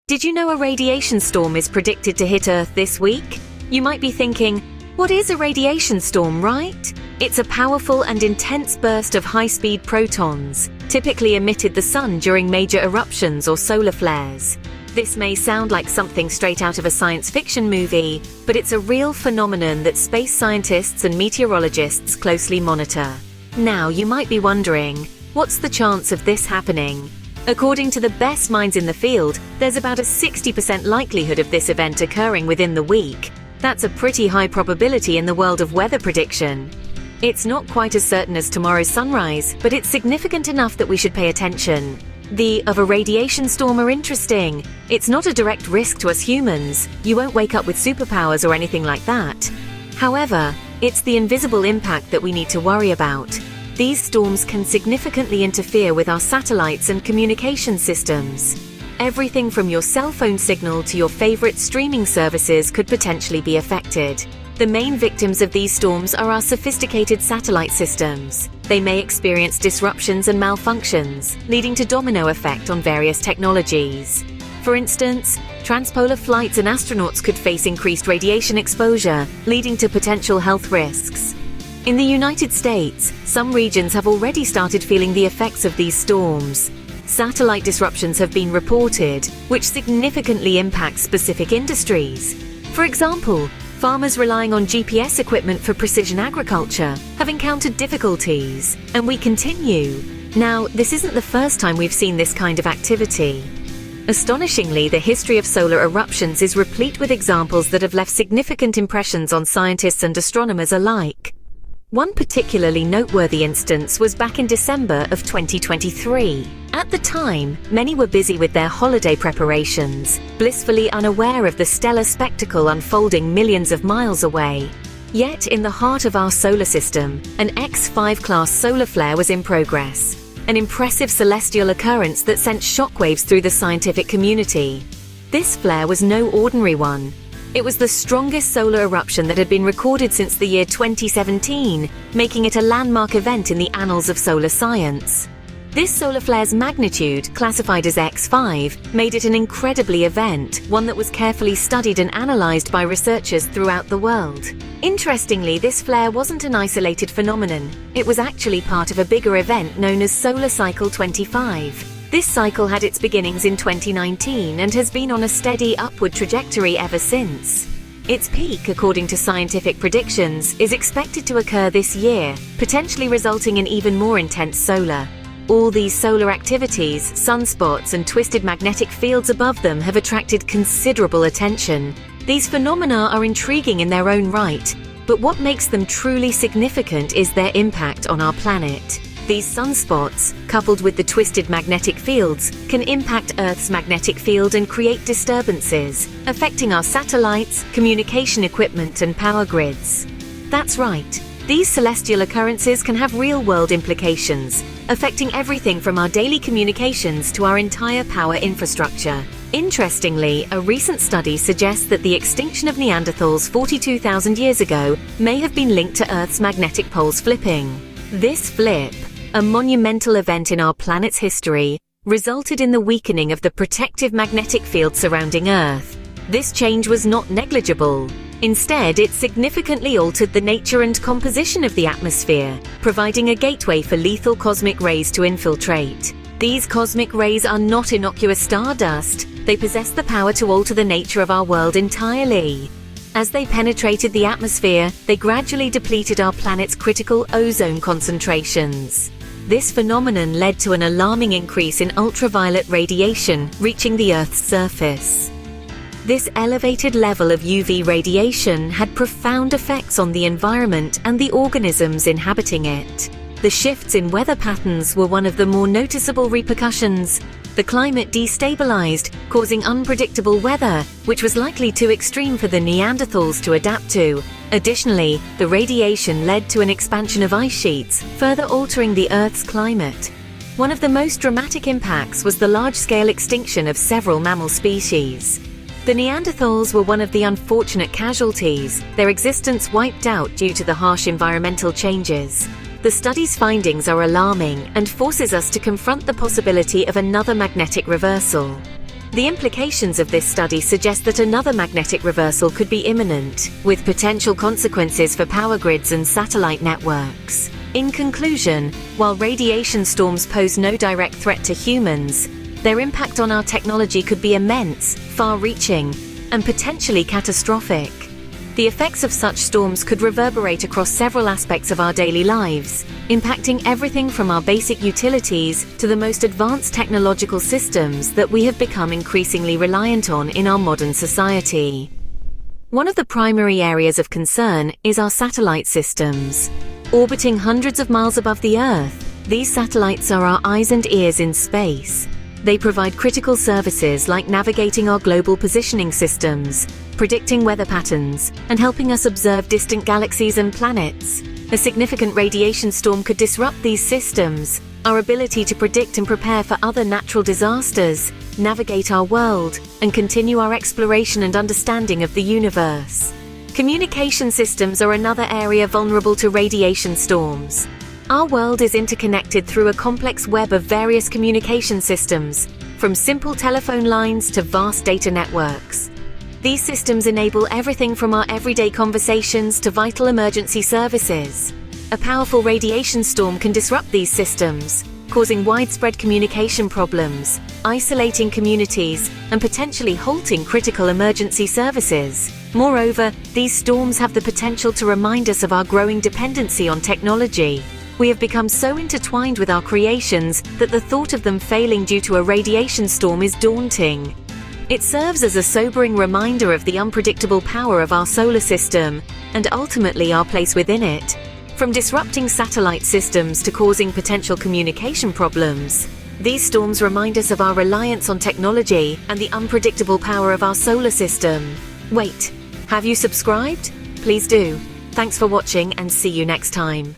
Did you know a radiation storm is predicted to hit Earth this week? You might be thinking, what is a radiation storm, right? It's a powerful and intense burst of high-speed protons, typically emitted the sun during major eruptions or solar flares. This may sound like something straight out of a science fiction movie, but it's a real phenomenon that space scientists and meteorologists closely monitor. Now, you might be wondering, what's the chance of this happening? According to the best minds in the field, there's about a 60% likelihood of this event occurring within the week. That's a pretty high probability in the world of weather prediction. It's not quite as certain as tomorrow's sunrise, but it's significant enough that we should pay attention. The of a radiation storm are interesting. It's not a direct risk to us humans. You won't wake up with superpowers or anything like that. However, it's the invisible impact that we need to worry about. These storms can significantly interfere with our satellites and communication systems. Everything from your cell phone signal to your favorite streaming services could potentially be affected. The main victims of these storms are our sophisticated satellite systems. They may experience disruptions and malfunctions, leading to domino effect on various technologies. For instance, transpolar flights and astronauts could face increased radiation exposure, leading to potential health risks. In the United States, some regions have already started feeling the effects of these storms. Satellite disruptions have been reported, which significantly impact specific industries. For example, farmers relying on GPS equipment for precision agriculture have encountered difficulties, and we continue. Now, this isn't the first time we've seen this kind of activity. Astonishingly, the history of solar eruptions is replete with examples that have left significant impressions on scientists and astronomers alike. One particularly noteworthy instance was back in December of 2023. At the time, many were busy with their holiday preparations, blissfully unaware of the stellar spectacle unfolding millions of miles away. Yet, in the heart of our solar system, an X5 class solar flare was in progress, an impressive celestial occurrence that sent shockwaves through the scientific community. This flare was no ordinary one. It was the strongest solar eruption that had been recorded since the year 2017, making it a landmark event in the annals of solar science. This solar flare's magnitude, classified as X5, made it an incredibly event, one that was carefully studied and analyzed by researchers throughout the world. Interestingly, this flare wasn't an isolated phenomenon. It was actually part of a bigger event known as Solar Cycle 25. This cycle had its beginnings in 2019 and has been on a steady upward trajectory ever since. Its peak, according to scientific predictions, is expected to occur this year, potentially resulting in even more intense solar. All these solar activities, sunspots, and twisted magnetic fields above them have attracted considerable attention. These phenomena are intriguing in their own right, but what makes them truly significant is their impact on our planet. These sunspots, coupled with the twisted magnetic fields, can impact Earth's magnetic field and create disturbances, affecting our satellites, communication equipment, and power grids. That's right. These celestial occurrences can have real-world implications, affecting everything from our daily communications to our entire power infrastructure. Interestingly, a recent study suggests that the extinction of Neanderthals 42,000 years ago may have been linked to Earth's magnetic poles flipping. This flip, a monumental event in our planet's history, resulted in the weakening of the protective magnetic field surrounding Earth. This change was not negligible. Instead, it significantly altered the nature and composition of the atmosphere, providing a gateway for lethal cosmic rays to infiltrate. These cosmic rays are not innocuous stardust. They possess the power to alter the nature of our world entirely. As they penetrated the atmosphere, they gradually depleted our planet's critical ozone concentrations. This phenomenon led to an alarming increase in ultraviolet radiation reaching the Earth's surface. This elevated level of UV radiation had profound effects on the environment and the organisms inhabiting it. The shifts in weather patterns were one of the more noticeable repercussions. The climate destabilized, causing unpredictable weather, which was likely too extreme for the Neanderthals to adapt to. Additionally, the radiation led to an expansion of ice sheets, further altering the Earth's climate. One of the most dramatic impacts was the large-scale extinction of several mammal species. The Neanderthals were one of the unfortunate casualties, their existence wiped out due to the harsh environmental changes. The study's findings are alarming and forces us to confront the possibility of another magnetic reversal. The implications of this study suggest that another magnetic reversal could be imminent, with potential consequences for power grids and satellite networks. In conclusion, while radiation storms pose no direct threat to humans, their impact on our technology could be immense, far-reaching, and potentially catastrophic. The effects of such storms could reverberate across several aspects of our daily lives, impacting everything from our basic utilities to the most advanced technological systems that we have become increasingly reliant on in our modern society. One of the primary areas of concern is our satellite systems. Orbiting hundreds of miles above the Earth, these satellites are our eyes and ears in space. They provide critical services like navigating our global positioning systems, predicting weather patterns, and helping us observe distant galaxies and planets. A significant radiation storm could disrupt these systems, our ability to predict and prepare for other natural disasters, navigate our world, and continue our exploration and understanding of the universe. Communication systems are another area vulnerable to radiation storms. Our world is interconnected through a complex web of various communication systems, from simple telephone lines to vast data networks. These systems enable everything from our everyday conversations to vital emergency services. A powerful radiation storm can disrupt these systems, causing widespread communication problems, isolating communities, and potentially halting critical emergency services. Moreover, these storms have the potential to remind us of our growing dependency on technology. We have become so intertwined with our creations that the thought of them failing due to a radiation storm is daunting. It serves as a sobering reminder of the unpredictable power of our solar system and ultimately our place within it. From disrupting satellite systems to causing potential communication problems, these storms remind us of our reliance on technology and the unpredictable power of our solar system. Wait, have you subscribed? Please do. Thanks for watching and see you next time.